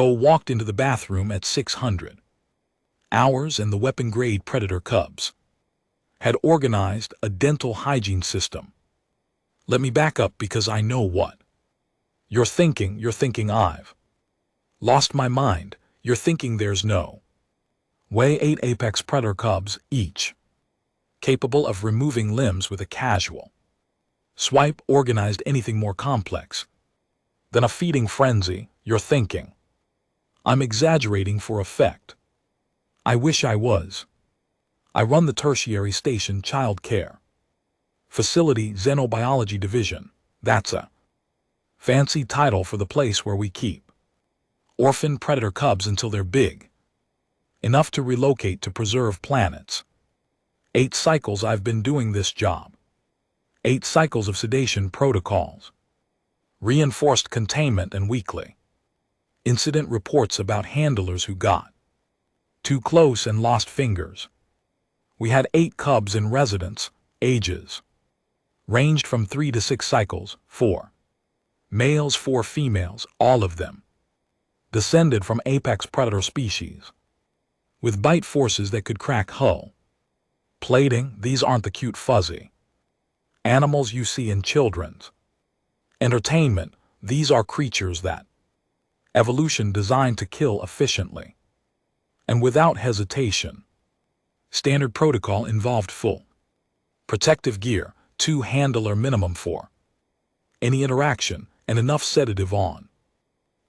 Ko walked into the bathroom at 600. Ours and the weapon-grade predator cubs had organized a dental hygiene system. Let me back up because I know what you're thinking. You're thinking I've lost my mind. You're thinking there's no way 8 apex predator cubs each capable of removing limbs with a casual swipe organized anything more complex than a feeding frenzy. You're thinking I'm exaggerating for effect. I wish I was. I run the tertiary station child care facility xenobiology division. That's a fancy title for the place where we keep orphan predator cubs until they're big enough to relocate to preserve planets. 8 cycles I've been doing this job. 8 cycles of sedation protocols, reinforced containment, and weekly incident reports about handlers who got too close and lost fingers. We had 8 cubs in residence, ages ranged from 3 to 6 cycles, 4 males, 4 females, all of them descended from apex predator species with bite forces that could crack hull plating. These aren't the cute fuzzy animals you see in children's entertainment. These are creatures that evolution designed to kill efficiently and without hesitation. Standard protocol involved full protective gear, 2 handler minimum for any interaction, and enough sedative on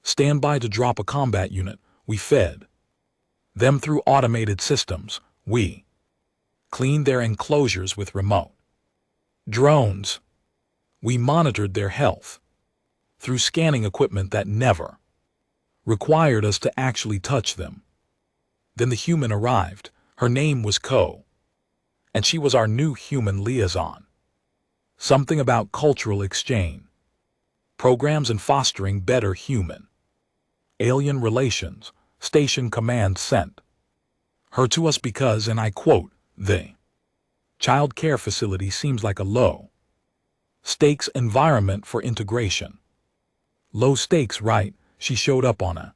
standby to drop a combat unit. We fed them through automated systems. We cleaned their enclosures with remote drones. We monitored their health through scanning equipment that never required us to actually touch them. Then the human arrived. Her name was Ko, and she was our new human liaison. Something about cultural exchange programs and fostering better human-alien relations. Station command sent her to us because, and I quote, the child care facility seems like a low-stakes environment for integration. Low stakes, right? She showed up on a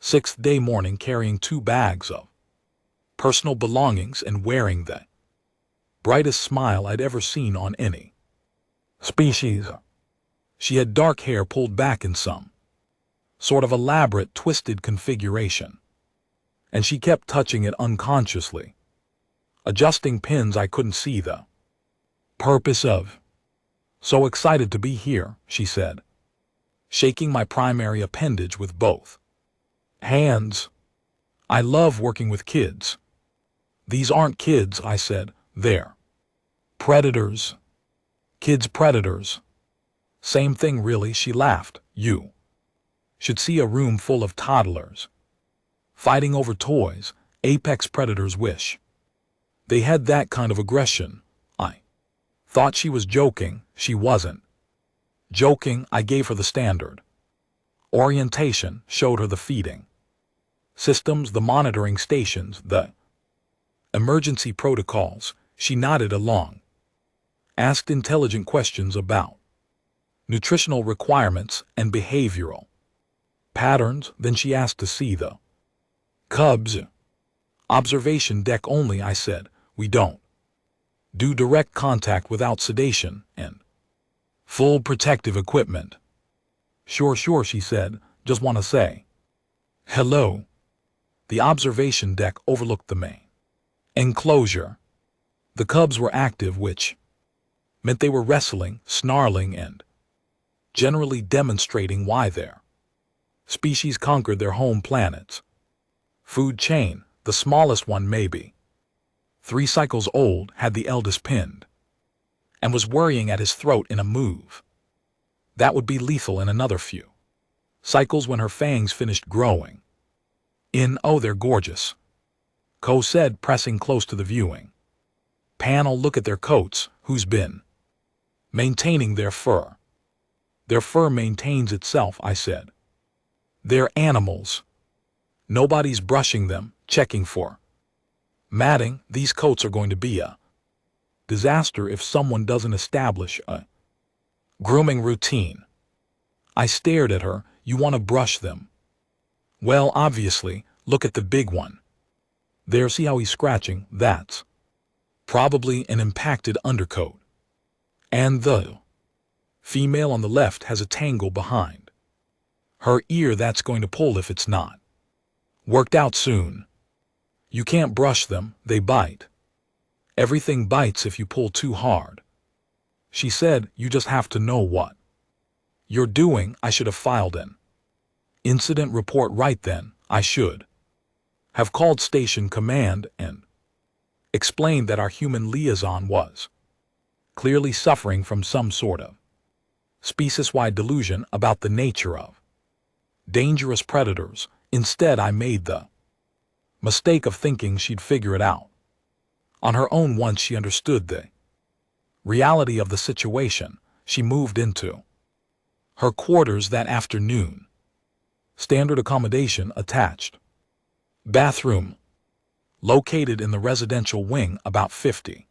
6th-day morning carrying 2 bags of personal belongings and wearing the brightest smile I'd ever seen on any species. She had dark hair pulled back in some sort of elaborate twisted configuration, and she kept touching it unconsciously, adjusting pins I couldn't see the purpose of. So excited to be here, she said, shaking my primary appendage with both hands. I love working with kids. These aren't kids, I said, they're predators. Kids predators. Same thing really, she laughed. You should see a room full of toddlers fighting over toys. Apex predators wish they had that kind of aggression. I thought she was joking. She wasn't joking. I gave her the standard orientation, showed her the feeding systems, the monitoring stations, the emergency protocols. She nodded along, asked intelligent questions about nutritional requirements and behavioral patterns. Then she asked to see the cubs. Observation deck only, I said. We don't do direct contact without sedation and full protective equipment. Sure, she said. Just want to say hello. The observation deck overlooked the main enclosure. The cubs were active, which meant they were wrestling, snarling, and generally demonstrating why their species conquered their home planets. Food chain, the smallest one maybe 3 cycles old, had the eldest pinned and was worrying at his throat in a move that would be lethal in another few cycles when her fangs finished growing in. Oh, they're gorgeous, Ko said, pressing close to the viewing panel. Look at their coats. Who's been maintaining their fur? Their fur maintains itself, I said. They're animals. Nobody's brushing them, checking for matting. These coats are going to be a disaster if someone doesn't establish a grooming routine. I stared at her. You want to brush them? Well, obviously, look at the big one. There, see how he's scratching? That's probably an impacted undercoat. And the female on the left has a tangle behind her ear that's going to pull if it's not worked out soon. You can't brush them, they bite. Everything bites if you pull too hard. She said, you just have to know what you're doing. I should have filed an incident report right then. I should have called station command and explained that our human liaison was clearly suffering from some sort of species-wide delusion about the nature of dangerous predators. Instead, I made the mistake of thinking she'd figure it out on her own once she understood the reality of the situation. She moved into her quarters that afternoon. Standard accommodation attached. Bathroom. Located in the residential wing about 50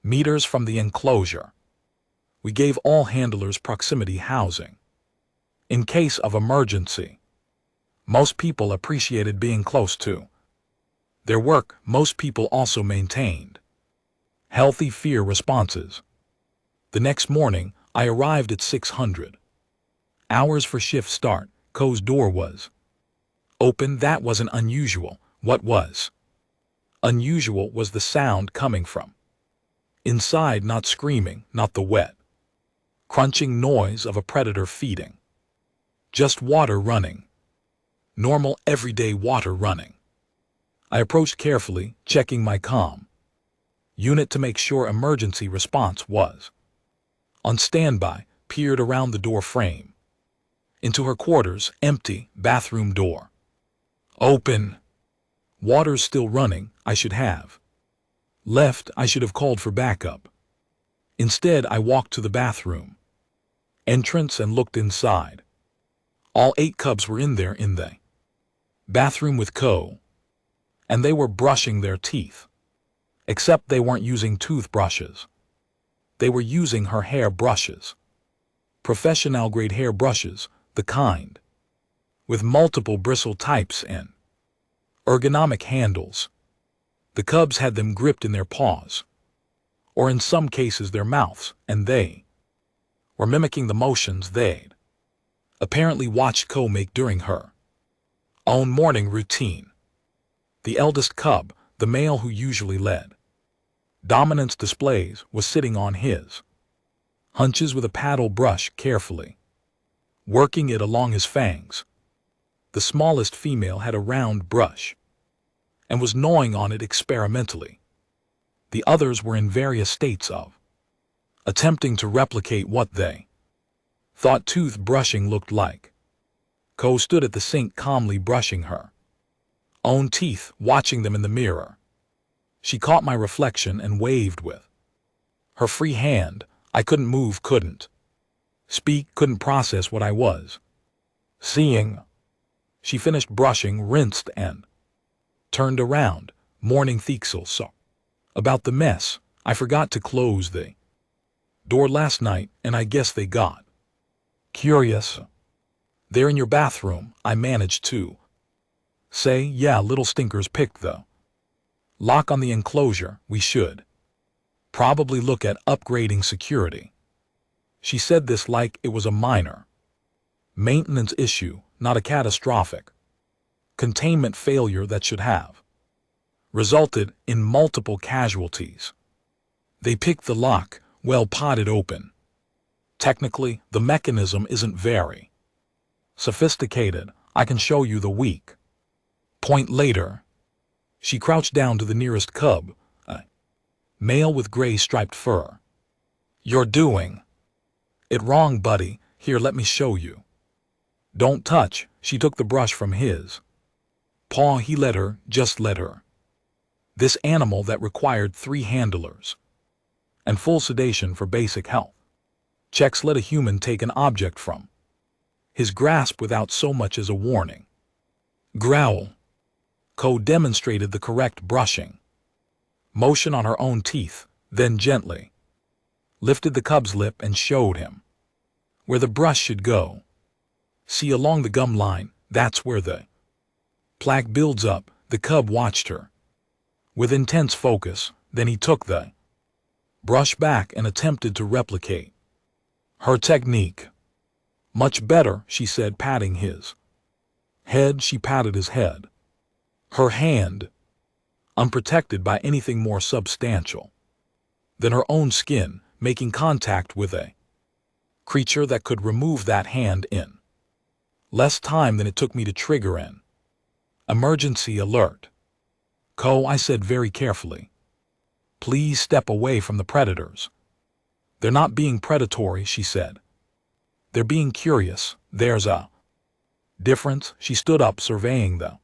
meters from the enclosure. We gave all handlers proximity housing in case of emergency. Most people appreciated being close to their work. Most people also maintained healthy fear responses. The next morning, I arrived at 600 hours for shift start. Co's door was open. That wasn't unusual. What was unusual was the sound coming from inside, not screaming, not the wet, crunching noise of a predator feeding. Just water running. Normal, everyday water running. I approached carefully, checking my comm unit to make sure emergency response was on standby, peered around the door frame. Into her quarters, empty, bathroom door open. Water's still running. I should have left. I should have called for backup. Instead, I walked to the bathroom entrance and looked inside. All 8 cubs were in there in the bathroom with Co, and they were brushing their teeth. Except they weren't using toothbrushes. They were using her hair brushes. Professional-grade hair brushes, the kind with multiple bristle types and ergonomic handles. The cubs had them gripped in their paws, or in some cases their mouths, and they were mimicking the motions they'd apparently watched Co make during her own morning routine. The eldest cub, the male who usually led dominance displays, was sitting on his hunches with a paddle brush, carefully working it along his fangs. The smallest female had a round brush and was gnawing on it experimentally. The others were in various states of attempting to replicate what they thought tooth brushing looked like. Co stood at the sink calmly brushing her own teeth, watching them in the mirror. She caught my reflection and waved with her free hand. I couldn't move, couldn't speak, couldn't process what I was seeing. She finished brushing, rinsed, and turned around. Morning Thexel, so about the mess. I forgot to close the door last night, and I guess they got curious. They're in your bathroom. I managed to say, yeah, little stinkers picked the lock on the enclosure. We should probably look at upgrading security. She said this like it was a minor maintenance issue, not a catastrophic containment failure that should have resulted in multiple casualties. They picked the lock, well, potted open. Technically, the mechanism isn't very sophisticated. I can show you the weak point later. She crouched down to the nearest cub, a male with gray striped fur. You're doing it wrong, buddy. Here, let me show you. Don't touch. She took the brush from his paw. He let her, just let her. This animal that required 3 handlers and full sedation for basic health checks let a human take an object from his grasp without so much as a warning. Growl. Co demonstrated the correct brushing motion on her own teeth, then gently lifted the cub's lip and showed him where the brush should go. See, along the gum line, that's where the Plaque builds up. The cub watched her with intense focus. Then he took the brush back and attempted to replicate her technique. Much better, she said, patting his head. She patted his head, her hand unprotected by anything more substantial than her own skin, making contact with a creature that could remove that hand in less time than it took me to trigger an emergency alert. "Ko," I said very carefully, "please step away from the predators." "They're not being predatory," she said. "They're being curious. There's a difference." She stood up, surveying the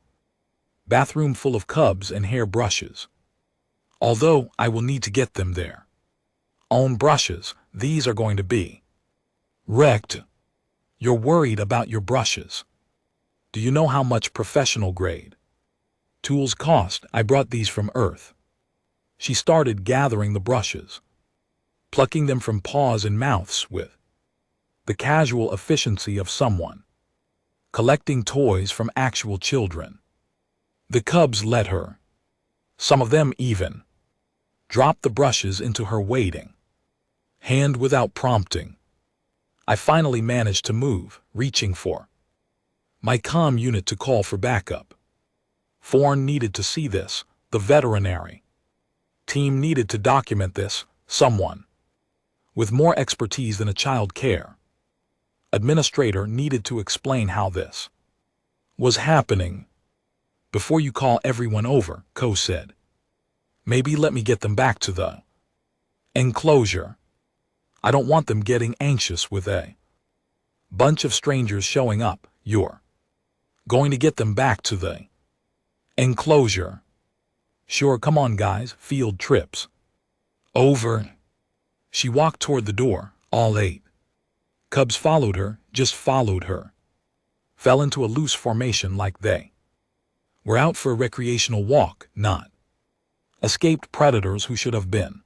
bathroom full of cubs and hairbrushes. "Although I will need to get them their own brushes, these are going to be wrecked." "You're worried about your brushes. Do you know how much professional grade tools cost? I brought these from Earth." She started gathering the brushes, plucking them from paws and mouths with the casual efficiency of someone collecting toys from actual children. The cubs let her. Some of them even dropped the brushes into her waiting hand without prompting. I finally managed to move, reaching for my comm unit to call for backup. Forn needed to see this. The veterinary team needed to document this. Someone with more expertise than a child care administrator needed to explain how this was happening. "Before you call everyone over," Ko said, "maybe let me get them back to the enclosure. I don't want them getting anxious with a bunch of strangers showing up." "You're going to get them back to the enclosure?" "Sure, come on guys, field trips over." She walked toward the door. All 8 cubs followed her, just followed her, fell into a loose formation like they were out for a recreational walk, not escaped predators who should have been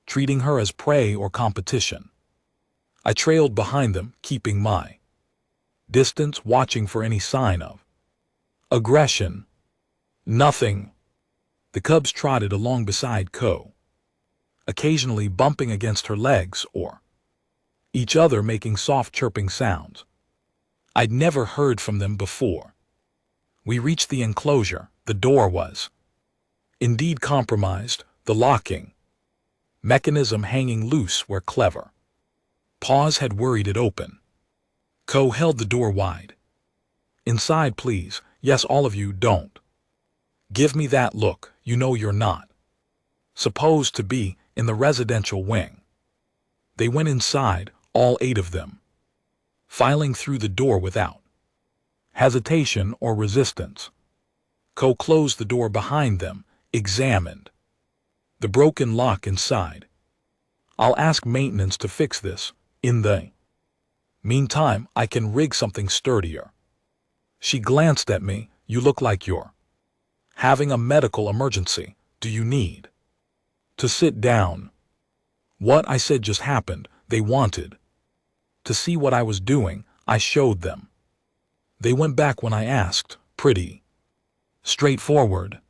treating her as prey or competition. I trailed behind them, keeping my distance, watching for any sign of aggression. Nothing. The cubs trotted along beside Ko, occasionally bumping against her legs or each other, making soft chirping sounds. I'd never heard from them before. We reached the enclosure. The door was indeed compromised, the locking mechanism hanging loose where clever paws had worried it open. Ko held the door wide. "Inside, please." "Yes, all of you. Don't give me that look. You know you're not supposed to be in the residential wing." They went inside, all 8 of them, filing through the door without hesitation or resistance. Ko closed the door behind them, examined the broken lock inside. "I'll ask maintenance to fix this. In the meantime, I can rig something sturdier." She glanced at me. "You look like you're having a medical emergency. Do you need to sit down?" What I said just happened. They wanted to see what I was doing. I showed them. They went back when I asked. Pretty straightforward.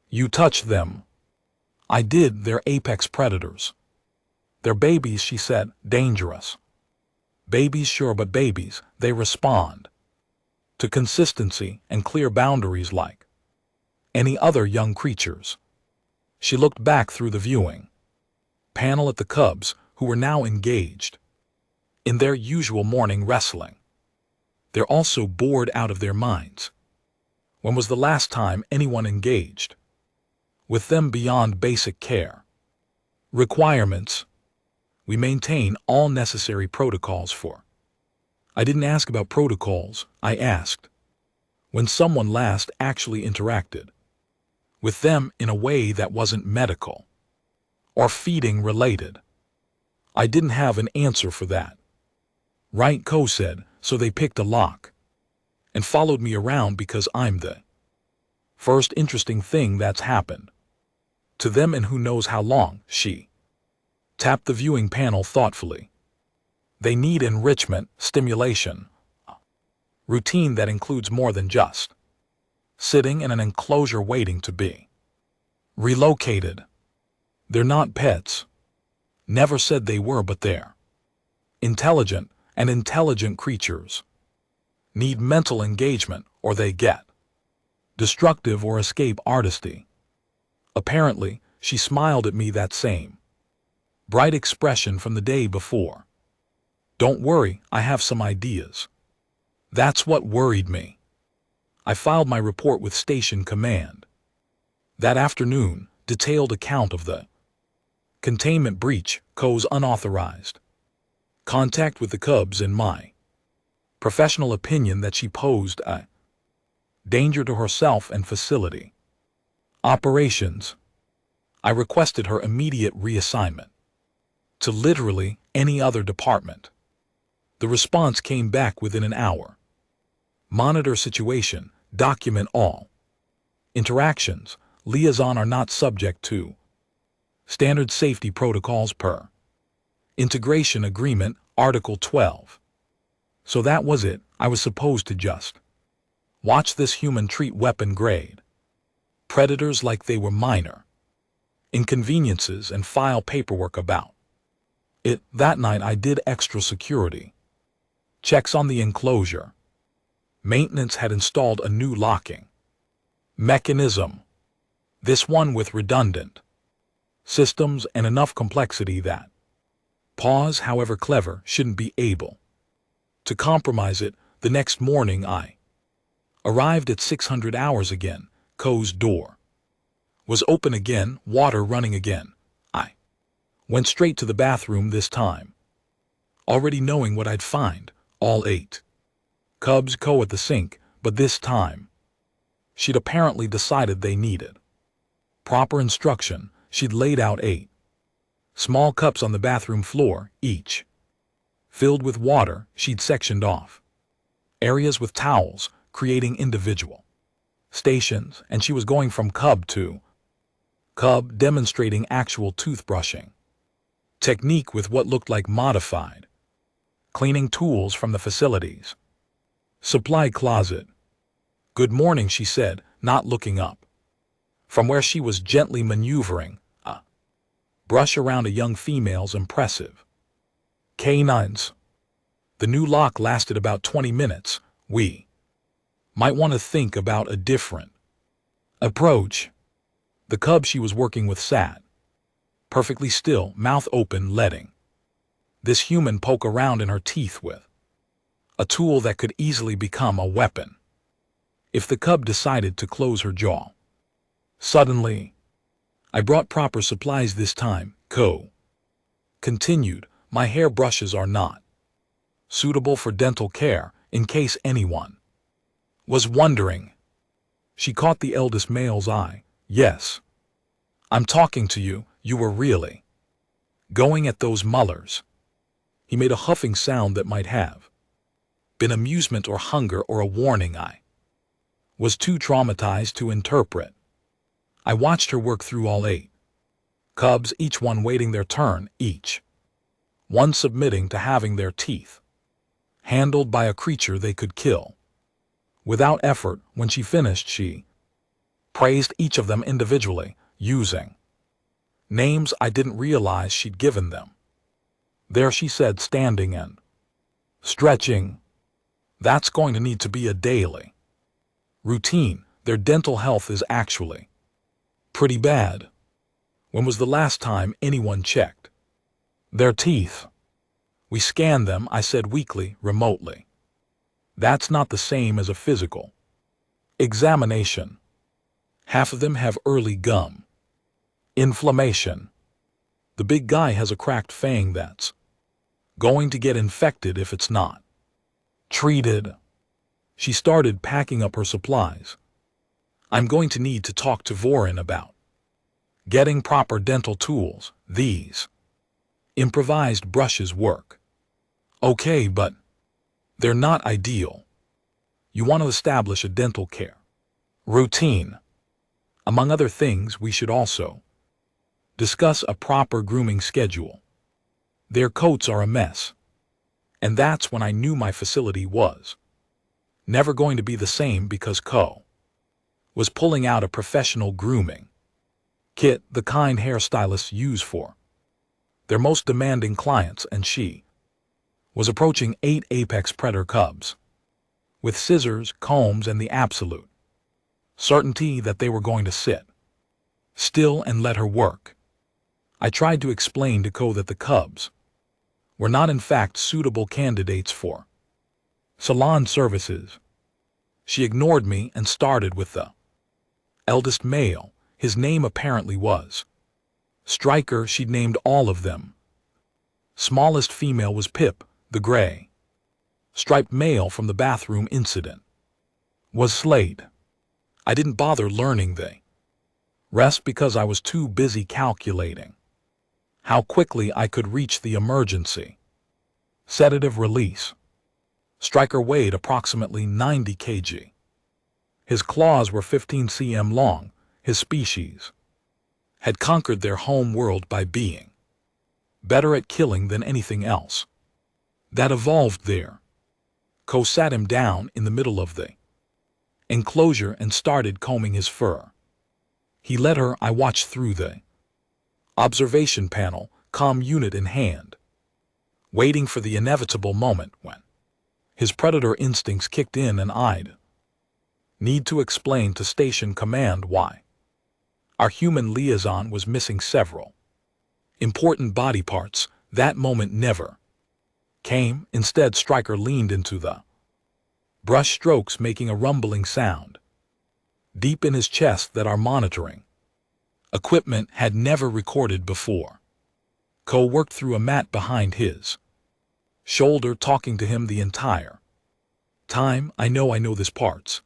"You touched them?" "I did. They're apex predators." "They're babies," she said. "Dangerous." "Babies, sure, but babies, they respond to consistency and clear boundaries like any other young creatures." She looked back through the viewing panel at the cubs, who were now engaged in their usual morning wrestling. They're also bored out of their minds. When was the last time anyone engaged with them beyond basic care requirements? We maintain all necessary protocols for. I didn't ask about protocols. I asked when someone last actually interacted with them in a way that wasn't medical or feeding related. I didn't have an answer for that. "Right," Ko said, "so they picked a lock and followed me around because I'm the first interesting thing that's happened to them in who knows how long." She tapped the viewing panel thoughtfully. "They need enrichment, stimulation, routine that includes more than just sitting in an enclosure waiting to be relocated. They're not pets. Never said they were, but they're intelligent, and intelligent creatures need mental engagement or they get destructive or escape artistry. Apparently, she smiled at me that same bright expression from the day before. Don't worry, I have some ideas. That's what worried me. I filed my report with Station Command. That afternoon, detailed account of the containment breach, Co's unauthorized contact with the cubs, and my professional opinion that she posed a danger to herself and facility operations. I requested her immediate reassignment to literally any other department. The response came back within an hour. Monitor situation, document all interactions, liaison are not subject to standard safety protocols per integration agreement, Article 12. So that was it. I was supposed to just watch this human treat weapon grade predators like they were minor inconveniences and file paperwork about it. That night I did extra security checks on the enclosure. Maintenance had installed a new locking mechanism, this one with redundant systems and enough complexity that Paws, however clever, shouldn't be able to compromise it. The next morning I arrived at 600 hours again. Co's door was open again, water running again. I went straight to the bathroom this time, already knowing what I'd find. All 8 cubs, Co at the sink, but this time she'd apparently decided they needed proper instruction. She'd laid out 8 small cups on the bathroom floor, each filled with water. She'd sectioned off areas with towels, creating individual stations, and she was going from cub to cub, demonstrating actual toothbrushing technique with what looked like modified cleaning tools from the facility's supply closet. Good morning, she said, not looking up from where she was gently maneuvering a brush around a young female's impressive canines. The new lock lasted about 20 minutes. We might want to think about a different approach. The cub she was working with sat perfectly still, mouth open, letting this human poke around in her teeth with a tool that could easily become a weapon if the cub decided to close her jaw. Suddenly, I brought proper supplies this time, Co continued. My hairbrushes are not suitable for dental care, in case anyone was wondering. She caught the eldest male's eye. Yes, I'm talking to you. You were really going at those molars. He made a huffing sound that might have been amusement or hunger or a warning. I was too traumatized to interpret. I watched her work through all 8 cubs, each one waiting their turn, each one submitting to having their teeth handled by a creature they could kill without effort. When she finished, she praised each of them individually, using names I didn't realize she'd given them. There, she said, standing and stretching. That's going to need to be a daily routine. Their dental health is actually pretty bad. When was the last time anyone checked their teeth? We scan them, I said weakly, remotely. That's not the same as a physical examination. Half of them have early gum inflammation. The big guy has a cracked fang that's going to get infected if it's not treated. She started packing up her supplies. I'm going to need to talk to Vorin about getting proper dental tools. These improvised brushes work okay, but they're not ideal. You want to establish a dental care routine. Among other things, we should also discuss a proper grooming schedule. Their coats are a mess. And that's when I knew my facility was never going to be the same, because Co was pulling out a professional grooming kit, the kind hairstylists use for their most demanding clients, and she was approaching 8 apex predator cubs with scissors, combs, and the absolute certainty that they were going to sit still and let her work. I tried to explain to Ko that the cubs were not in fact suitable candidates for salon services. She ignored me and started with the eldest male. His name apparently was Striker. She'd named all of them. Smallest female was Pip, the gray striped male from the bathroom incident was Slade. I didn't bother learning the rest because I was too busy calculating how quickly I could reach the emergency sedative release. Striker weighed approximately 90 kg. His claws were 15 cm long. His species had conquered their home world by being better at killing than anything else that evolved there. Ko sat him down in the middle of the enclosure and started combing his fur. He let her. I watched through the observation panel, comm unit in hand, waiting for the inevitable moment when his predator instincts kicked in, and I'd need to explain to station command why our human liaison was missing several important body parts. That moment never came. Instead, Striker leaned into the brush strokes, making a rumbling sound deep in his chest that our monitoring equipment had never recorded before. Ko worked through a mat behind his shoulder, talking to him the entire time. I know this part's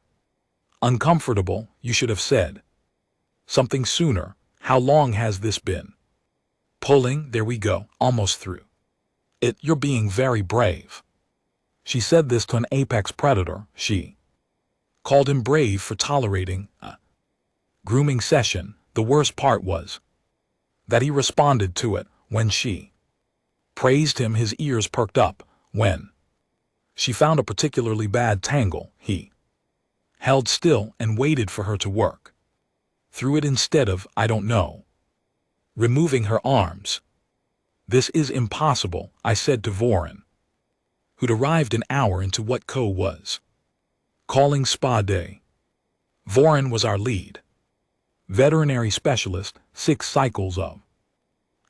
uncomfortable. You should have said something sooner. How long has this been pulling? There we go, almost through it. You're being very brave. She said this to an apex predator. She called him brave for tolerating a grooming session. The worst part was that he responded to it. When she praised him, his ears perked up. When she found a particularly bad tangle, he held still and waited for her to work through it instead of, I don't know, removing her arms. This is impossible, I said to Voran, who'd arrived an hour into what Ko was calling spa day. Voran was our lead veterinary specialist, 6 cycles of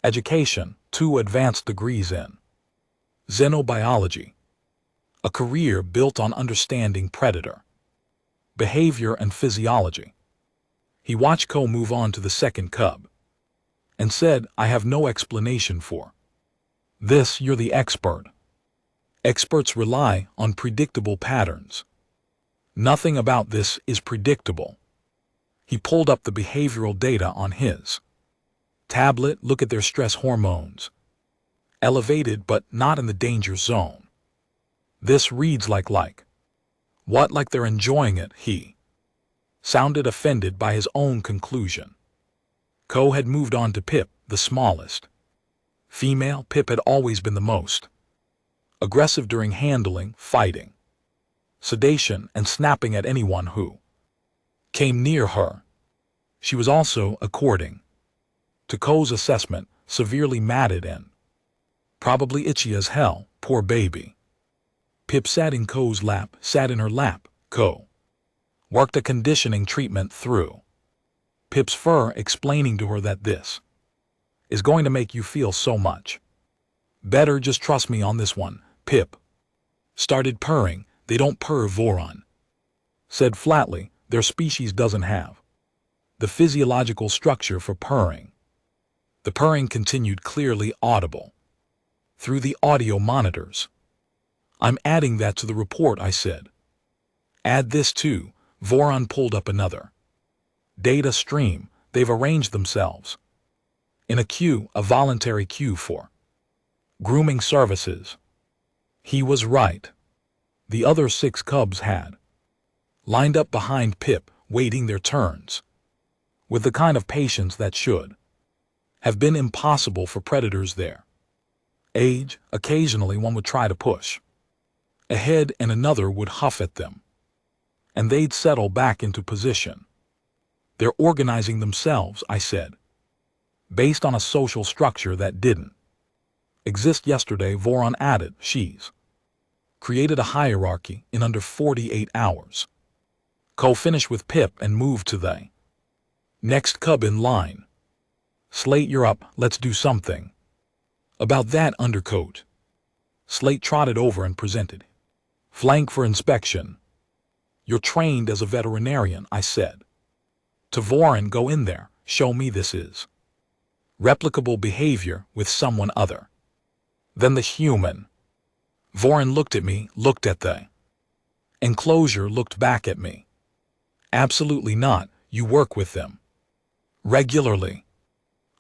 education, 2 advanced degrees in xenobiology, a career built on understanding predator behavior and physiology. He watched Ko move on to the second cub and said, I have no explanation for this. You're the expert. Experts rely on predictable patterns. Nothing about this is predictable. He pulled up the behavioral data on his tablet. Look at their stress hormones. Elevated but not in the danger zone. This reads like what? Like they're enjoying it. He sounded offended by his own conclusion. Ko had moved on to Pip, the smallest female. Pip had always been the most aggressive during handling, fighting, sedation, and snapping at anyone who came near her. She was also, according to Ko's assessment, severely matted and probably itchy as hell. Poor baby. Pip sat in Ko's lap, sat in her lap. Ko worked a conditioning treatment through Pip's fur, explaining to her that this is going to make you feel so much better. Just trust me on this one. Pip started purring. They don't purr, Voran said flatly. Their species doesn't have the physiological structure for purring. The purring continued, clearly audible through the audio monitors. I'm adding that to the report, I said. Add this too. Voran pulled up another data stream. They've arranged themselves in a queue, a voluntary queue for grooming services. He was right. The other 6 cubs had lined up behind Pip, waiting their turns, with the kind of patience that should have been impossible for predators their age. Occasionally one would try to push ahead and another would huff at them, and they'd settle back into position. They're organizing themselves, I said, based on a social structure that didn't exist yesterday. Voron added, she's created a hierarchy in under 48 hours. Co finished with Pip and moved to the next cub in line. Slate, you're up, let's do something about that undercoat. Slate trotted over and presented. Flank for inspection. You're trained as a veterinarian, I said. To Voron, go in there, show me this is replicable behavior with someone other than the human. Voron looked at me, looked at the enclosure, looked back at me. Absolutely not, you work with them regularly,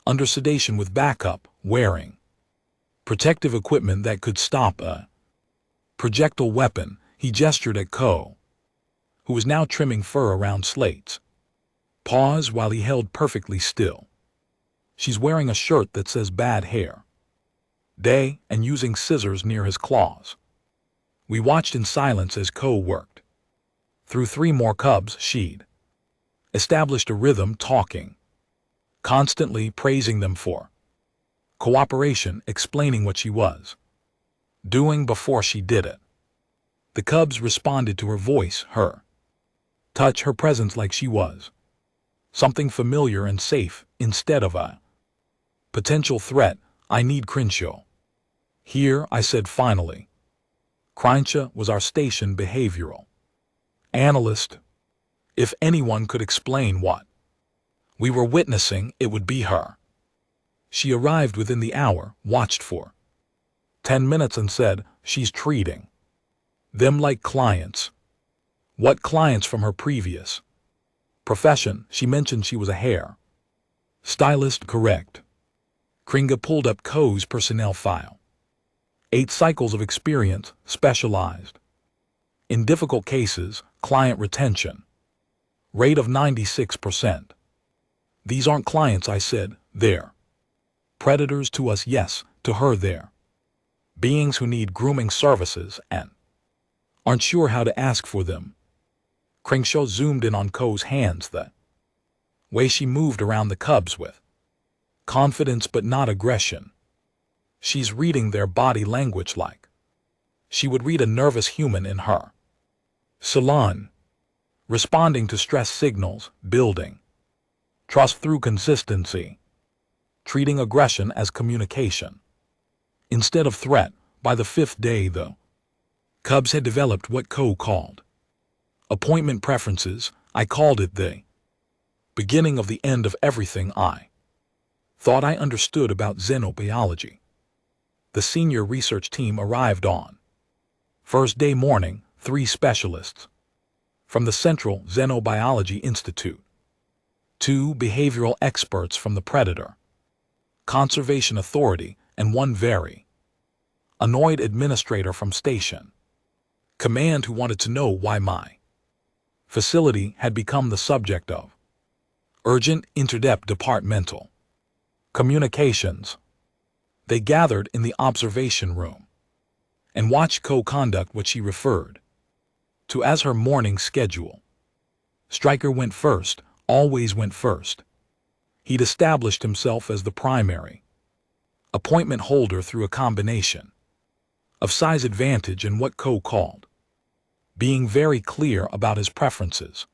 under sedation with backup, wearing protective equipment that could stop a projectile weapon. He gestured at Ko, who was now trimming fur around Slate's paws while he held perfectly still. She's wearing a shirt that says bad hair day and using scissors near his claws. We watched in silence as Ko worked through 3 more cubs. She'd established a rhythm, talking, constantly praising them for cooperation, explaining what she was doing before she did it. The cubs responded to her voice, her touch, her presence, like she was something familiar and safe instead of a potential threat. I need Crenshaw here, I said finally. Crenshaw was our station behavioral analyst. If anyone could explain what we were witnessing, it would be her. She arrived within the hour, watched for 10 minutes and said she's treating them like clients. What clients from her previous profession? She mentioned she was a hair stylist, correct? Kringa pulled up Ko's personnel file. 8 cycles of experience, specialized in difficult cases, client retention rate of 96%. These aren't clients, I said, they're predators to us. Yes, to her they're beings who need grooming services and aren't sure how to ask for them. Crenshaw zoomed in on Ko's hands, the way she moved around the cubs with confidence but not aggression. She's reading their body language like she would read a nervous human in her salon, responding to stress signals, building trust through consistency, treating aggression as communication instead of threat. By the 5th day, the cubs had developed what Ko called appointment preferences. I called it the beginning of the end of everything I thought I understood about xenobiology. The senior research team arrived on first day morning, 3 specialists from the Central Xenobiology Institute, 2 behavioral experts from the Predator Conservation Authority, and 1 very annoyed administrator from Station Command who wanted to know why my facility had become the subject of urgent interdep departmental communications. They gathered in the observation room and watched Ko conduct what she referred to as her morning schedule. Stryker went first, always went first. He'd established himself as the primary appointment holder through a combination of size advantage and what Ko called being very clear about his preferences.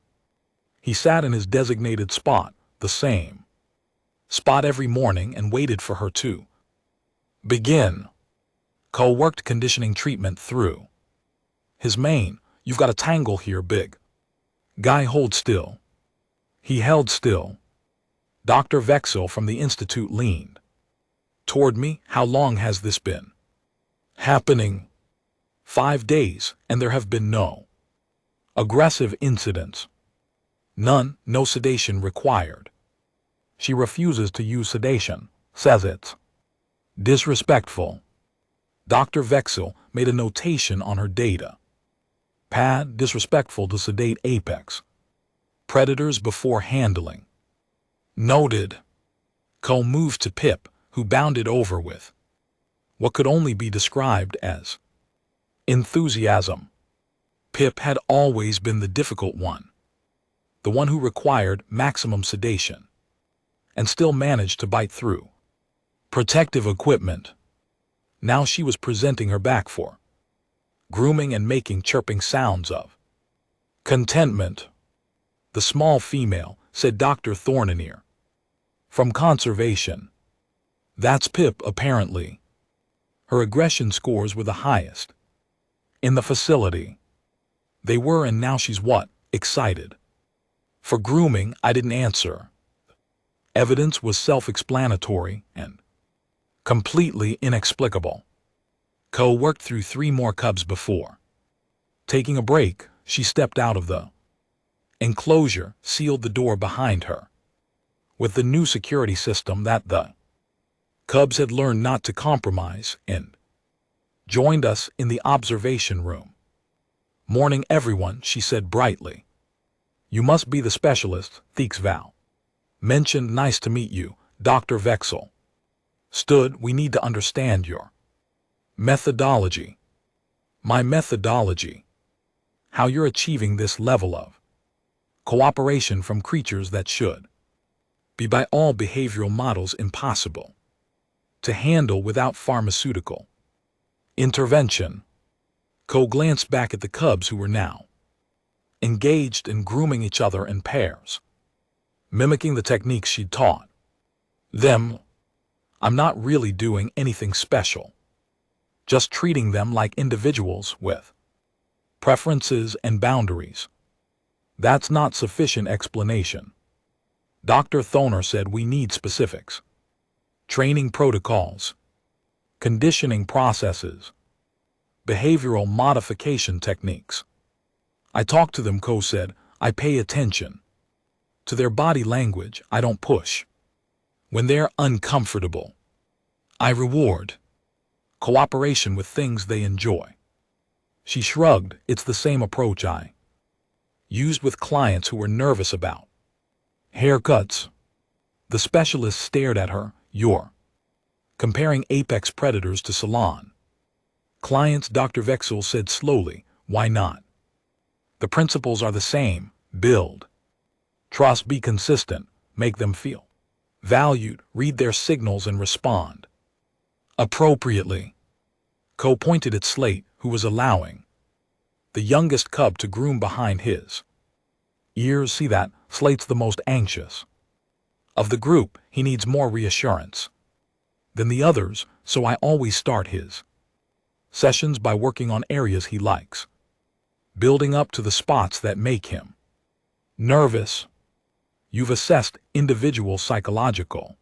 He sat in his designated spot, the same spot every morning, and waited for her to begin. Ko worked conditioning treatment through his mane. You've got a tangle here, big guy, hold still. He held still. Dr. Vexel from the Institute leaned toward me. How long has this been happening? 5 days, and there have been no aggressive incidents. None, no sedation required. She refuses to use sedation, says it's disrespectful. Dr. Vexel made a notation on her data pad, disrespectful to sedate apex predators before handling. Noted. Ko moved to Pip, who bounded over with what could only be described as enthusiasm. Pip had always been the difficult one. the one who required maximum sedation, and still managed to bite through. Protective equipment. Now she was presenting her back for grooming and making chirping sounds of contentment. The small female, said Dr. Thorninier. From conservation. That's Pip, apparently. Her aggression scores were the highest in the facility. They were, and now she's what? Excited. For grooming, I didn't answer. Evidence was self-explanatory and completely inexplicable. Co worked through 3 more cubs before taking a break. She stepped out of the enclosure, sealed the door behind her with the new security system that the cubs had learned not to compromise, and joined us in the observation room. Morning, everyone, she said brightly. You must be the specialist, Theeks Val mentioned. Nice to meet you, Dr. Vexel. Stood, we need to understand your methodology. My methodology. How you're achieving this level of cooperation from creatures that should be by all behavioral models impossible to handle without pharmaceutical intervention. Co glanced back at the cubs who were now engaged in grooming each other in pairs, mimicking the techniques she'd taught them. I'm not really doing anything special, just treating them like individuals with preferences and boundaries. That's not sufficient explanation. Dr. Thoner said we need specifics. Training protocols, conditioning processes, behavioral modification techniques. I talk to them, Co said. I pay attention to their body language. I don't push. When they're uncomfortable, I reward cooperation with things they enjoy. She shrugged. It's the same approach I used with clients who were nervous about haircuts. The specialist stared at her. You're comparing apex predators to salon clients, Dr. Vexel said slowly. Why not? The principles are the same. Build trust, be consistent, make them feel valued, read their signals and respond appropriately. Co pointed at Slate, who was allowing the youngest cub to groom behind his ears. See that? Slate's the most anxious of the group. He needs more reassurance than the others, so I always start his sessions by working on areas he likes, building up to the spots that make him nervous. You've assessed individual psychological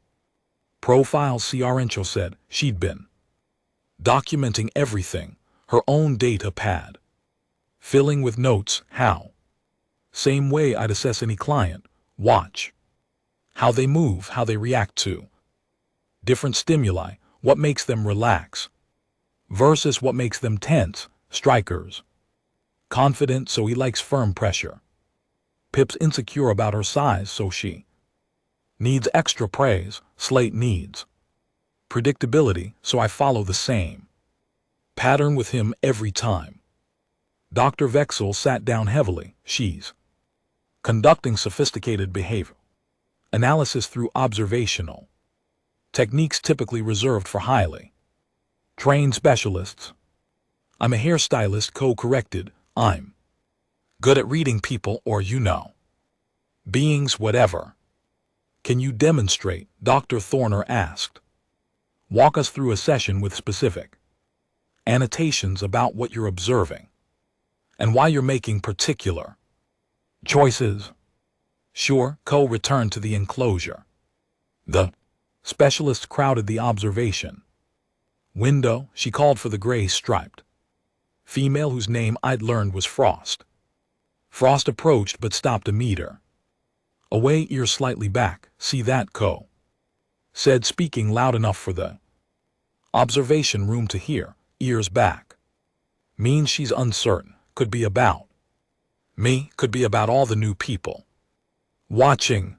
profiles, Ciarencho said. She'd been documenting everything, her own data pad, filling with notes. How? Same way I'd assess any client. Watch how they move, how they react to different stimuli, what makes them relax versus what makes them tense. Strikers confident, so he likes firm pressure. Pip's insecure about her size, so she needs extra praise. Slate needs predictability, so I follow the same pattern with him every time. Dr. Vexel sat down heavily. She's conducting sophisticated behavior analysis through observational techniques typically reserved for highly trained specialists. I'm a hairstylist, Co corrected. I'm good at reading people, or beings, whatever. Can you demonstrate? Dr. Thorner asked. Walk us through a session with specific annotations about what you're observing and why you're making particular choices. Sure, Co returned to the enclosure. The specialist crowded the observation window. She called for the gray-striped female whose name I'd learned was Frost. Frost approached but stopped a meter away, ears slightly back. See that? Co said, speaking loud enough for the observation room to hear. Ears back means she's uncertain. Could be about me, could be about all the new people watching.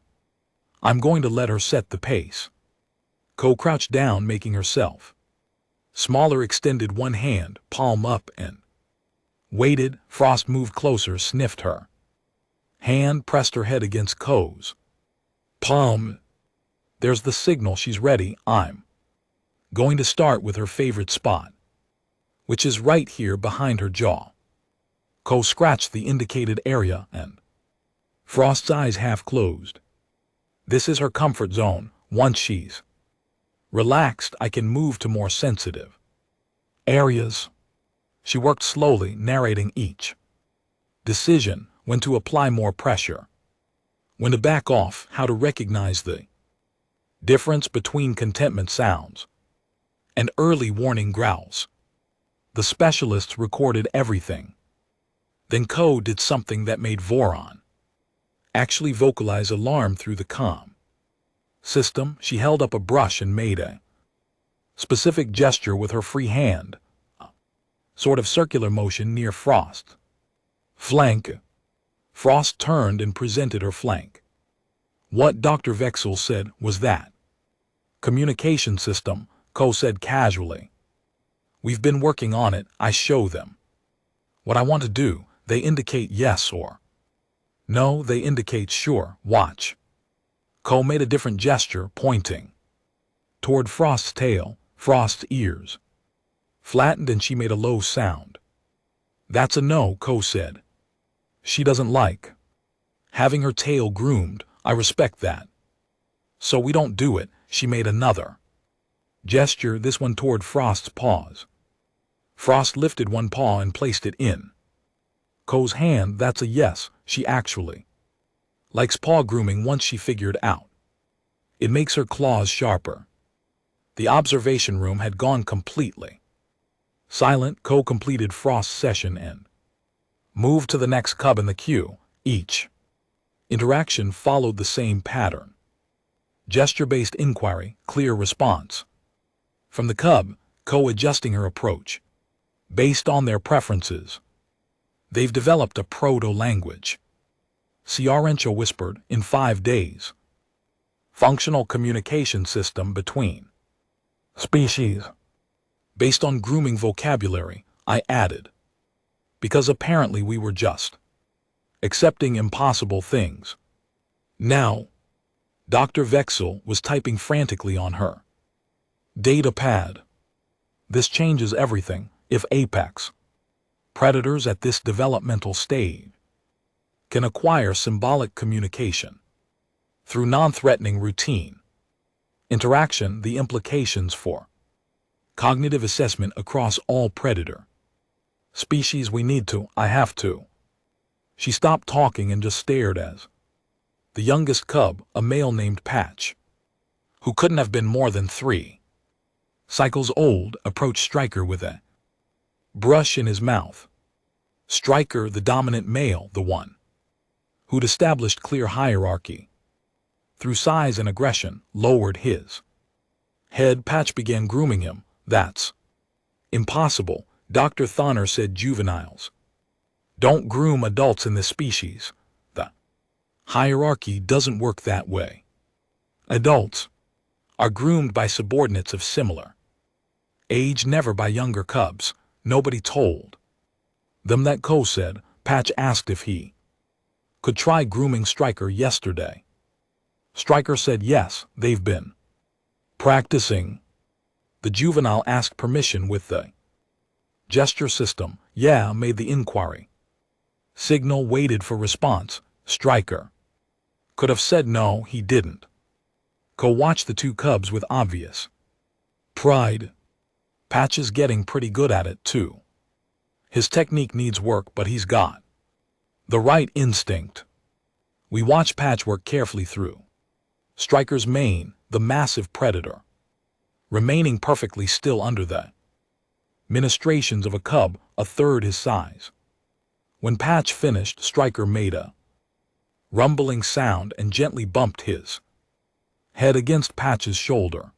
I'm going to let her set the pace. Co crouched down, making herself smaller, extended one hand, palm up, and waited. Frost moved closer, sniffed her Hand pressed her head against Ko's palm. There's the signal she's ready. I'm going to start with her favorite spot, which is right here behind her jaw. Ko scratched the indicated area and Frost's eyes half closed. This is her comfort zone. Once she's relaxed, I can move to more sensitive areas. She worked slowly, narrating each decision, when to apply more pressure, when to back off, how to recognize the difference between contentment sounds and early warning growls. The specialists recorded everything. Then Ko did something that made Voron actually vocalize alarm through the comm system. She held up a brush and made a specific gesture with her free hand, a sort of circular motion near Frost's flank. Frost turned and presented her flank. What Dr. Vexel said was that communication system, Ko said casually. We've been working on it. I show them what I want to do. They indicate yes or no. They indicate sure. Watch. Ko made a different gesture, pointing toward Frost's tail. Frost's ears flattened and she made a low sound. That's a no, Ko said. She doesn't like having her tail groomed. I respect that. So we don't do it. She made another gesture, this one toward Frost's paws. Frost lifted one paw and placed it in Ko's hand. That's a yes. She actually likes paw grooming once she figured out it makes her claws sharper. The observation room had gone completely silent. Ko completed Frost's session and moved to the next cub in the queue. Each interaction followed the same pattern. Gesture-based inquiry, clear response from the cub, Ko adjusting her approach based on their preferences. They've developed a proto-language, Ciarencho whispered, in 5 days. Functional communication system between species. Based on grooming vocabulary, I added. Because apparently we were just accepting impossible things. Now, Dr. Vexel was typing frantically on her data pad. This changes everything. If apex predators at this developmental stage can acquire symbolic communication through non-threatening routine interaction, the implications for cognitive assessment across all predator species. We need to, I have to. She stopped talking and just stared as the youngest cub, a male named Patch, who couldn't have been more than 3 cycles old, approached Stryker with a brush in his mouth. Stryker, the dominant male, the one who'd established clear hierarchy through size and aggression, lowered his head. Patch began grooming him. That's impossible, Dr. Thonner said. Juveniles don't groom adults in this species. The hierarchy doesn't work that way. Adults are groomed by subordinates of similar age, never by younger cubs. Nobody told them that, Ko said. Patch asked if he could try grooming Stryker yesterday. Stryker said yes, they've been practicing. The juvenile asked permission with the gesture system. Yeah, made the inquiry. Signal waited for response. Stryker could have said no, he didn't. Ko watched the 2 cubs with obvious pride. Patch is getting pretty good at it too. His technique needs work, but he's got the right instinct. We watch Patch work carefully through Stryker's mane, the massive predator, remaining perfectly still under the ministrations of a cub a third his size. When Patch finished, Stryker made a rumbling sound and gently bumped his head against Patch's shoulder.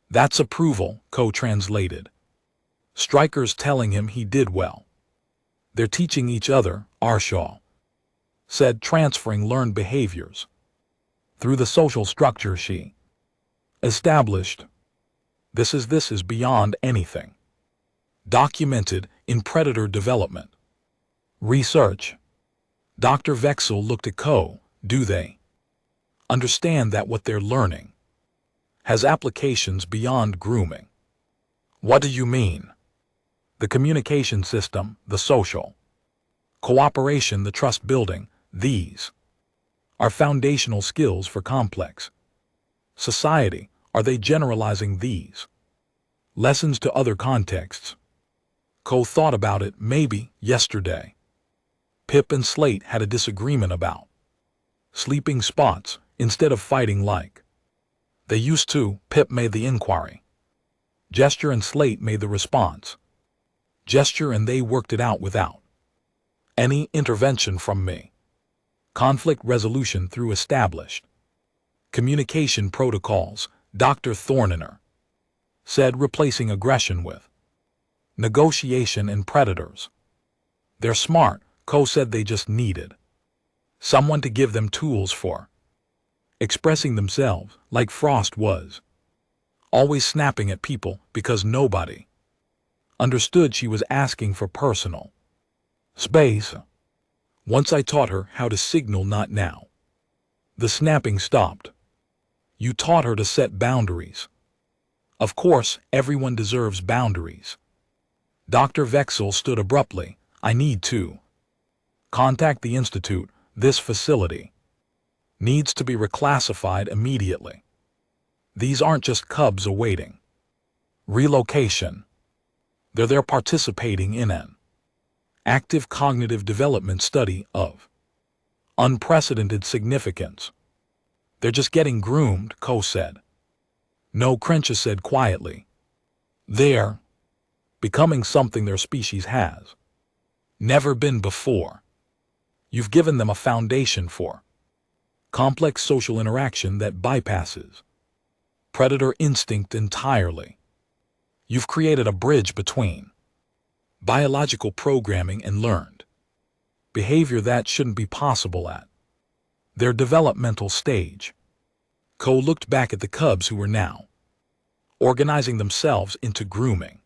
That's approval, Ko translated. Stryker's telling him he did well. They're teaching each other, Arshaw said, transferring learned behaviors through the social structure she established. This is beyond anything documented in predator development research. Dr. Vexel looked at Ko. Do they understand that what they're learning has applications beyond grooming? What do you mean? The communication system, the social cooperation, the trust building, these are foundational skills for complex society. Are they generalizing these lessons to other contexts? Ko thought about it. Maybe. Yesterday, Pip and Slate had a disagreement about sleeping spots instead of fighting like they used to. Pip made the inquiry. Gesture and Slate made the response. Gesture and they worked it out without any intervention from me. Conflict resolution through established communication protocols, Dr. Thorniner said, replacing aggression with negotiation and predators. They're smart, Ko said. They just needed someone to give them tools for expressing themselves, like Frost was always snapping at people because nobody understood she was asking for personal space. Once I taught her how to signal not now. The snapping stopped. You taught her to set boundaries. Of course, everyone deserves boundaries. Dr. Vexel stood abruptly. I need to contact the Institute. This facility needs to be reclassified immediately. These aren't just cubs awaiting relocation. They're participating in an active cognitive development study of unprecedented significance. They're just getting groomed, Ko said. No, Crenshaw said quietly. They're becoming something their species has never been before. You've given them a foundation for complex social interaction that bypasses predator instinct entirely. You've created a bridge between biological programming and learned behavior that shouldn't be possible at their developmental stage. Ko looked back at the cubs who were now organizing themselves into grooming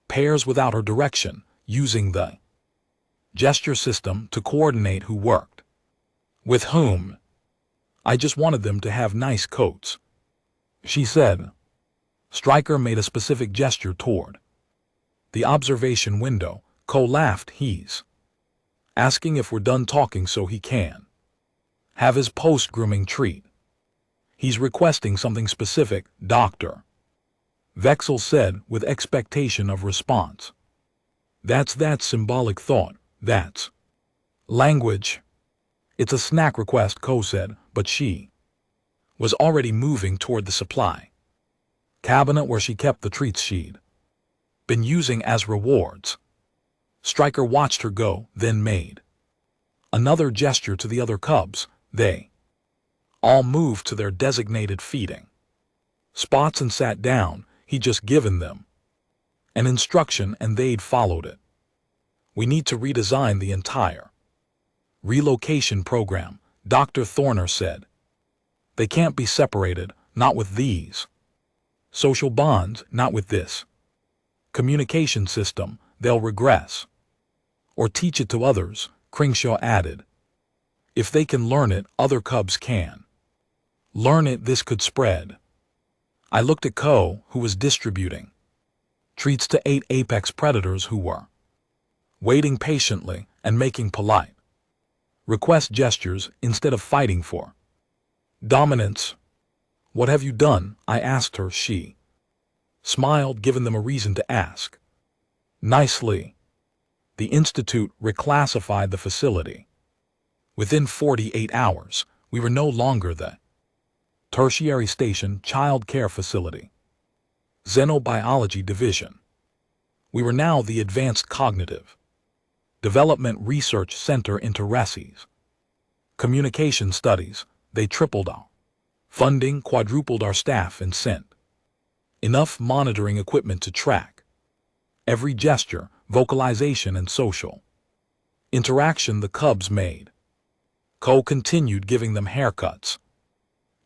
pairs without her direction, using the gesture system to coordinate who worked with whom. I just wanted them to have nice coats, she said. Stryker made a specific gesture toward the observation window. Ko laughed. He's asking if we're done talking so he can have his post-grooming treat. He's requesting something specific, Dr. Vexel said with expectation of response. That's that symbolic thought. That's language. It's a snack request, Ko said, but she was already moving toward the supply cabinet where she kept the treats she'd been using as rewards. Stryker watched her go, then made another gesture to the other cubs. They all moved to their designated feeding spots and sat down. He'd just given them an instruction and they'd followed it. We need to redesign the entire relocation program, Dr. Thorner said. They can't be separated, not with these social bonds, not with this communication system. They'll regress or teach it to others, Crenshaw added. If they can learn it, other cubs can learn it. This could spread. I looked at Ko, who was distributing treats to 8 apex predators who were waiting patiently and making polite request gestures instead of fighting for dominance. What have you done? I asked her. She smiled, giving them a reason to ask. Nicely. The Institute reclassified the facility. Within 48 hours, we were no longer the Tertiary Station Child Care Facility, Xenobiology Division. We were now the Advanced Cognitive Development Research Center into Reses. Communication Studies. They tripled our funding, quadrupled our staff, and sent enough monitoring equipment to track every gesture, vocalization, and social interaction the cubs made. Ko continued giving them haircuts.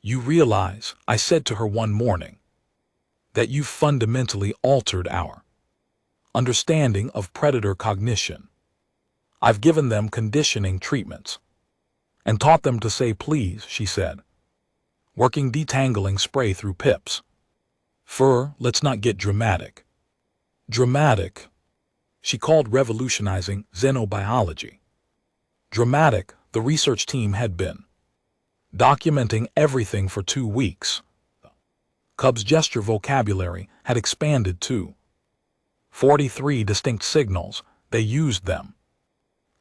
You realize, I said to her one morning, that you've fundamentally altered our understanding of predator cognition. I've given them conditioning treatments and taught them to say please, she said, working detangling spray through pips. Let's not get dramatic. Dramatic, she called revolutionizing xenobiology. Dramatic, the research team had been documenting everything for 2 weeks. Cub's gesture vocabulary had expanded to 43 distinct signals. They used them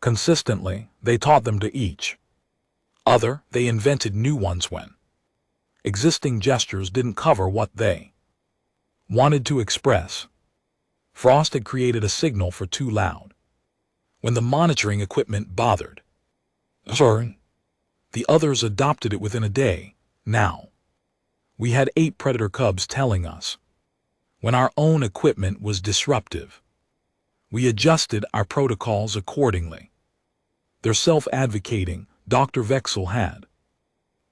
consistently. They taught them to each other. They invented new ones when existing gestures didn't cover what they wanted to express. Frost had created a signal for too loud. When the monitoring equipment bothered, the others adopted it within a day. Now, we had 8 predator cubs telling us when our own equipment was disruptive. We adjusted our protocols accordingly. Their self-advocating, Dr. Vexel had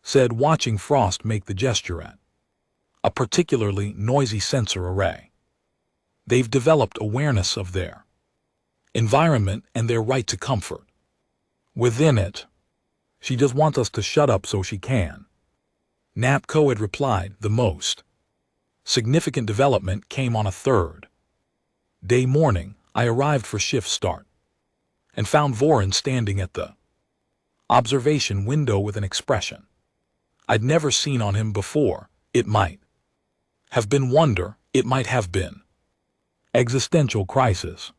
said, watching Frost make the gesture at a particularly noisy sensor array. They've developed awareness of their environment and their right to comfort within it. She just wants us to shut up so she can. Napco had replied. The most significant development came on a 3rd day morning. I arrived for shift start and found Voron standing at the observation window with an expression I'd never seen on him before. It might have been wonder, it might have been existential crisis.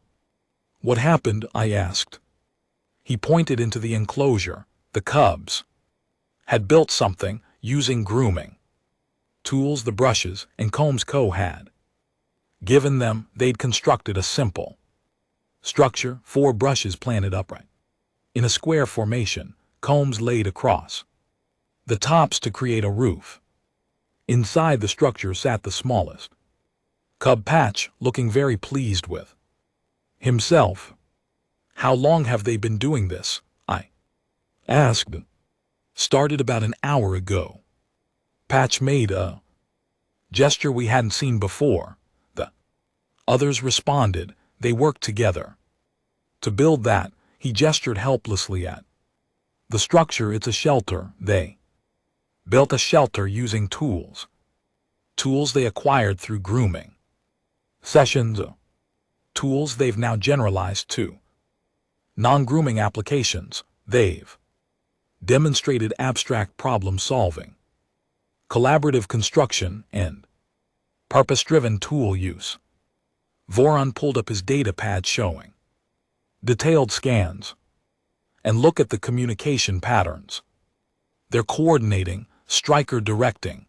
What happened? I asked. He pointed into the enclosure. The cubs had built something using grooming tools the brushes and combs Co had given them. They'd constructed a simple structure, 4 brushes planted upright in a square formation, combs laid across the tops to create a roof. Inside the structure sat the smallest cub, Patch, looking very pleased with himself. How long have they been doing this? I asked. Started about an hour ago. Patch made a gesture we hadn't seen before. The others responded. They worked together to build that. He gestured helplessly at the structure. It's a shelter. They built a shelter using tools they acquired through grooming sessions, tools they've now generalized to non-grooming applications. They've demonstrated abstract problem solving, collaborative construction, and purpose-driven tool use. Voron pulled up his data pad showing detailed scans. And look at the communication patterns. They're coordinating, Stryker directing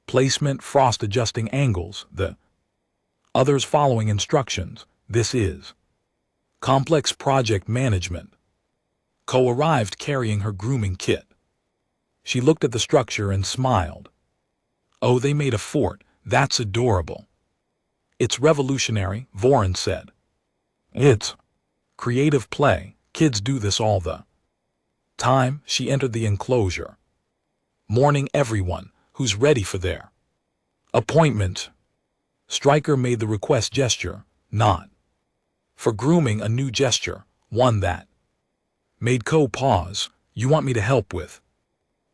placement, Frost adjusting angles, the others following instructions. This is complex project management. Co arrived carrying her grooming kit. She looked at the structure and smiled. Oh, they made a fort. That's adorable. It's revolutionary, Voron said. It's creative play. Kids do this all the time. She entered the enclosure, mourning everyone who's ready for their appointment. Stryker made the request gesture, not for grooming, a new gesture, one that made Co pause. You want me to help with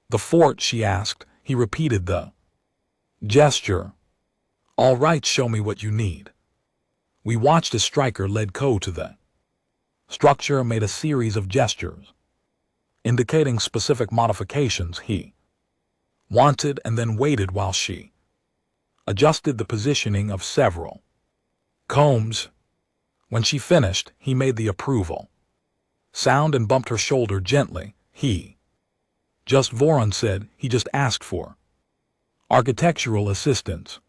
the fort? She asked. He repeated the gesture. All right, show me what you need. We watched as Stryker led Co to the structure, made a series of gestures indicating specific modifications he wanted, and then waited while she adjusted the positioning of several combs. When she finished, he made the approval sound and bumped her shoulder gently. Voron said, he just asked for architectural assistance.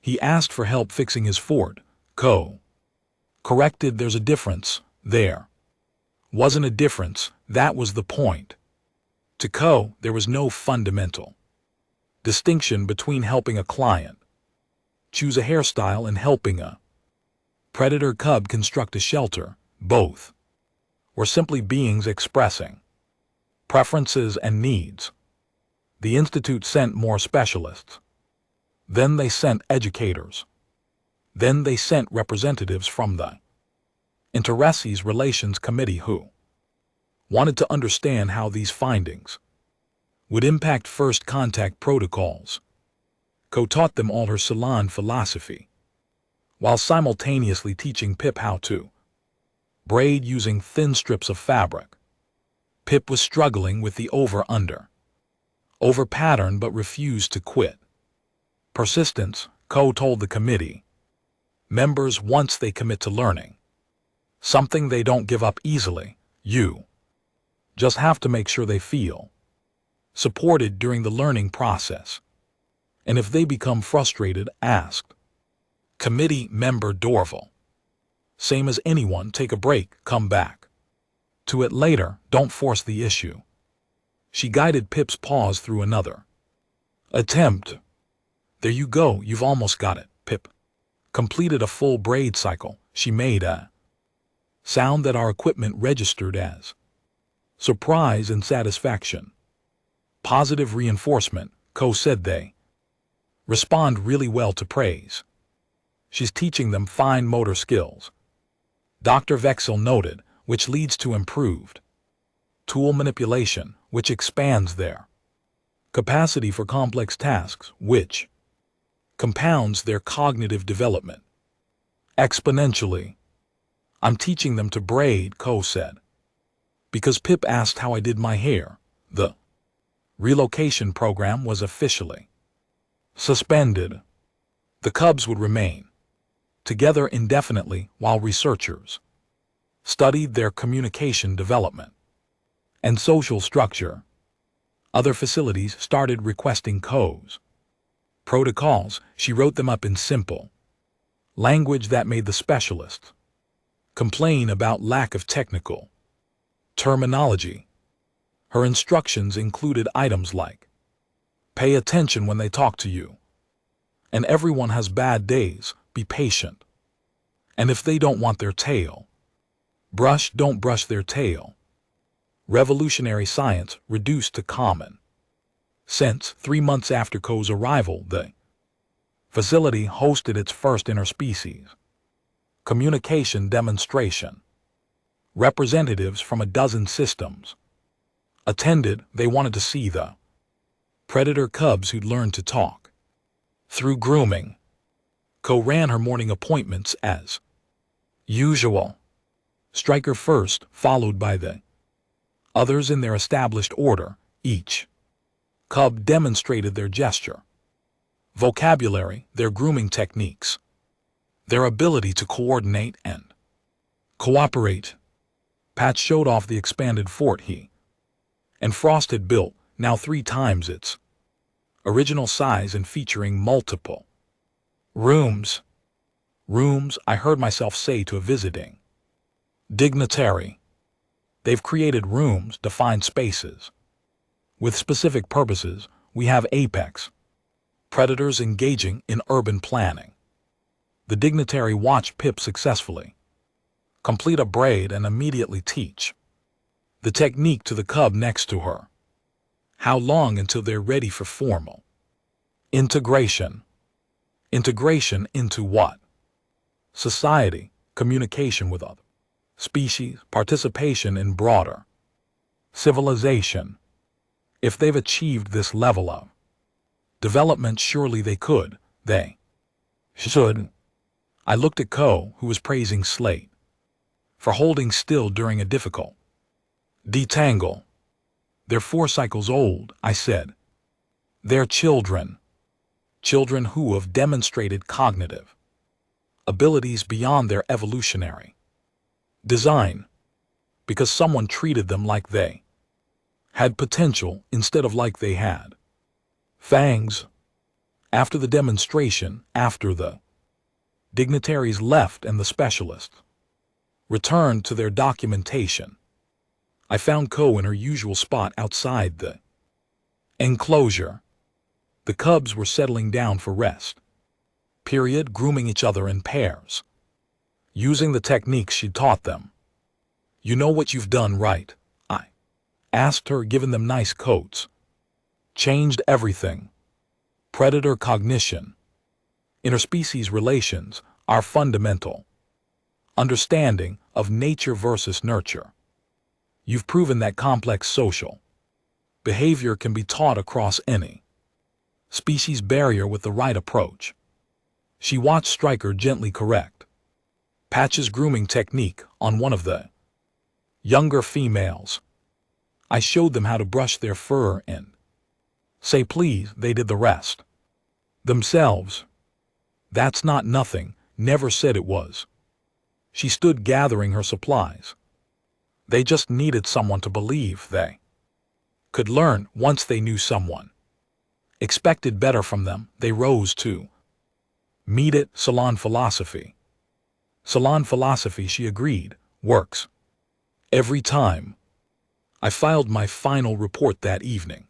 He asked for help fixing his fort. Co corrected. There's a difference. There wasn't a difference. That was the point. To Co, there was no fundamental distinction between helping a client choose a hairstyle and helping a predator cub construct a shelter. Both were simply beings expressing preferences and needs. The Institute sent more specialists. Then they sent educators. Then they sent representatives from the Interspecies Relations Committee who wanted to understand how these findings would impact first contact protocols. Co taught them all her salon philosophy, while simultaneously teaching Pip how to braid using thin strips of fabric. Pip was struggling with the over pattern but refused to quit. Persistence, Co told the committee members, once they commit to learning something they don't give up easily. You just have to make sure they feel supported during the learning process. And if they become frustrated, asked committee member Dorval, same as anyone, take a break, come back to it later, don't force the issue. She guided Pip's pause through another attempt. There you go, you've almost got it. Pip completed a full braid cycle. She made a sound that our equipment registered as surprise and satisfaction. Positive reinforcement, Co said. They respond really well to praise. She's teaching them fine motor skills, Dr. Vexel noted, which leads to improved tool manipulation, which expands their capacity for complex tasks, which compounds their cognitive development exponentially. I'm teaching them to braid, Co said, because Pip asked how I did my hair. The relocation program was officially suspended. The cubs would remain together indefinitely while researchers studied their communication development and social structure. Other facilities started requesting Co's protocols. She wrote them up in simple language that made the specialists complain about lack of technical terminology. Her instructions included items like pay attention when they talk to you, and everyone has bad days, be patient, and if they don't want their tail brush, don't brush their tail. Revolutionary science reduced to common sense. 3 months after Co's arrival, the facility hosted its first interspecies communication demonstration. Representatives from a dozen systems attended. They wanted to see the predator cubs who'd learned to talk through grooming. Co ran her morning appointments as usual. Striker first, followed by the others in their established order. Each cub demonstrated their gesture, vocabulary, their grooming techniques, their ability to coordinate and cooperate. Pat showed off the expanded fort he and Frost had built, now 3 times its original size and featuring multiple rooms. Rooms, I heard myself say to a visiting dignitary. They've created rooms, defined spaces with specific purposes. We have apex predators engaging in urban planning. The dignitary watched Pip successfully complete a braid and immediately teach the technique to the cub next to her. How long until they're ready for formal integration? Integration into what? Society, communication with other species, participation in broader civilization. If they've achieved this level of development, surely they could, they should. I looked at Co, who was praising Slate for holding still during a difficult detangle. They're 4 cycles old, I said. They're children. Children who have demonstrated cognitive abilities beyond their evolutionary design, because someone treated them like they had potential instead of like they had fangs. After the demonstration, after the dignitaries left and the specialists returned to their documentation, I found Co in her usual spot outside the enclosure. The cubs were settling down for rest. Grooming each other in pairs, using the techniques she taught them. You know what you've done right? I asked her, given them nice coats. Changed everything. Predator cognition. Interspecies relations are fundamental. Understanding of nature versus nurture. You've proven that complex social behavior can be taught across any species barrier with the right approach. She watched Stryker gently correct Patch's grooming technique on one of the younger females. I showed them how to brush their fur and say please. They did the rest themselves. That's not nothing, never said it was. She stood gathering her supplies. They just needed someone to believe they could learn. Once they knew someone expected better from them, they rose to meet it. Salon philosophy. Salon philosophy, she agreed, works every time. I filed my final report that evening.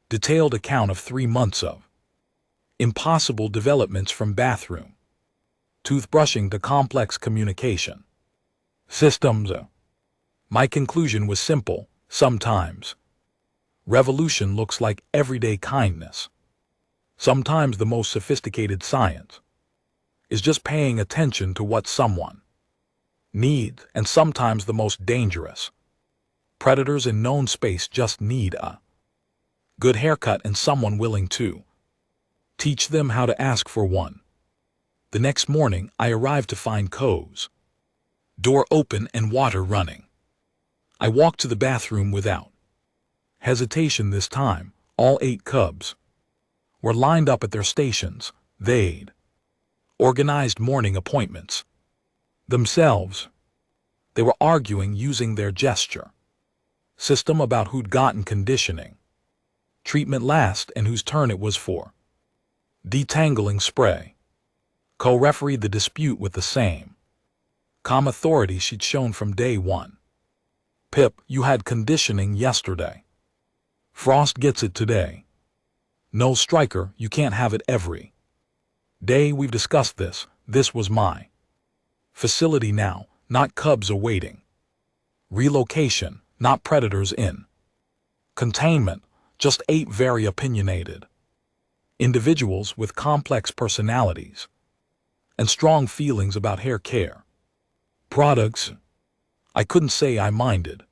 Detailed account of 3 months of impossible developments from bathroom toothbrushing to complex communication systems. My conclusion was simple. Sometimes revolution looks like everyday kindness. Sometimes the most sophisticated science is just paying attention to what someone needs, and sometimes the most dangerous predators in known space just need a good haircut and someone willing to teach them how to ask for one. The next morning, I arrived to find Co's door open and water running. I walked to the bathroom without hesitation this time. All 8 cubs were lined up at their stations. They'd organized morning appointments themselves. They were arguing using their gesture system about who'd gotten conditioning treatment last and whose turn it was for detangling spray. Co-refereed the dispute with the same calm authority she'd shown from day one. Pip, you had conditioning yesterday. Frost gets it today. No, Stryker, you can't have it every day. We've discussed this. This was my facility now, not cubs awaiting relocation, not predators in containment, just 8 very opinionated individuals with complex personalities and strong feelings about hair care products. I couldn't say I minded.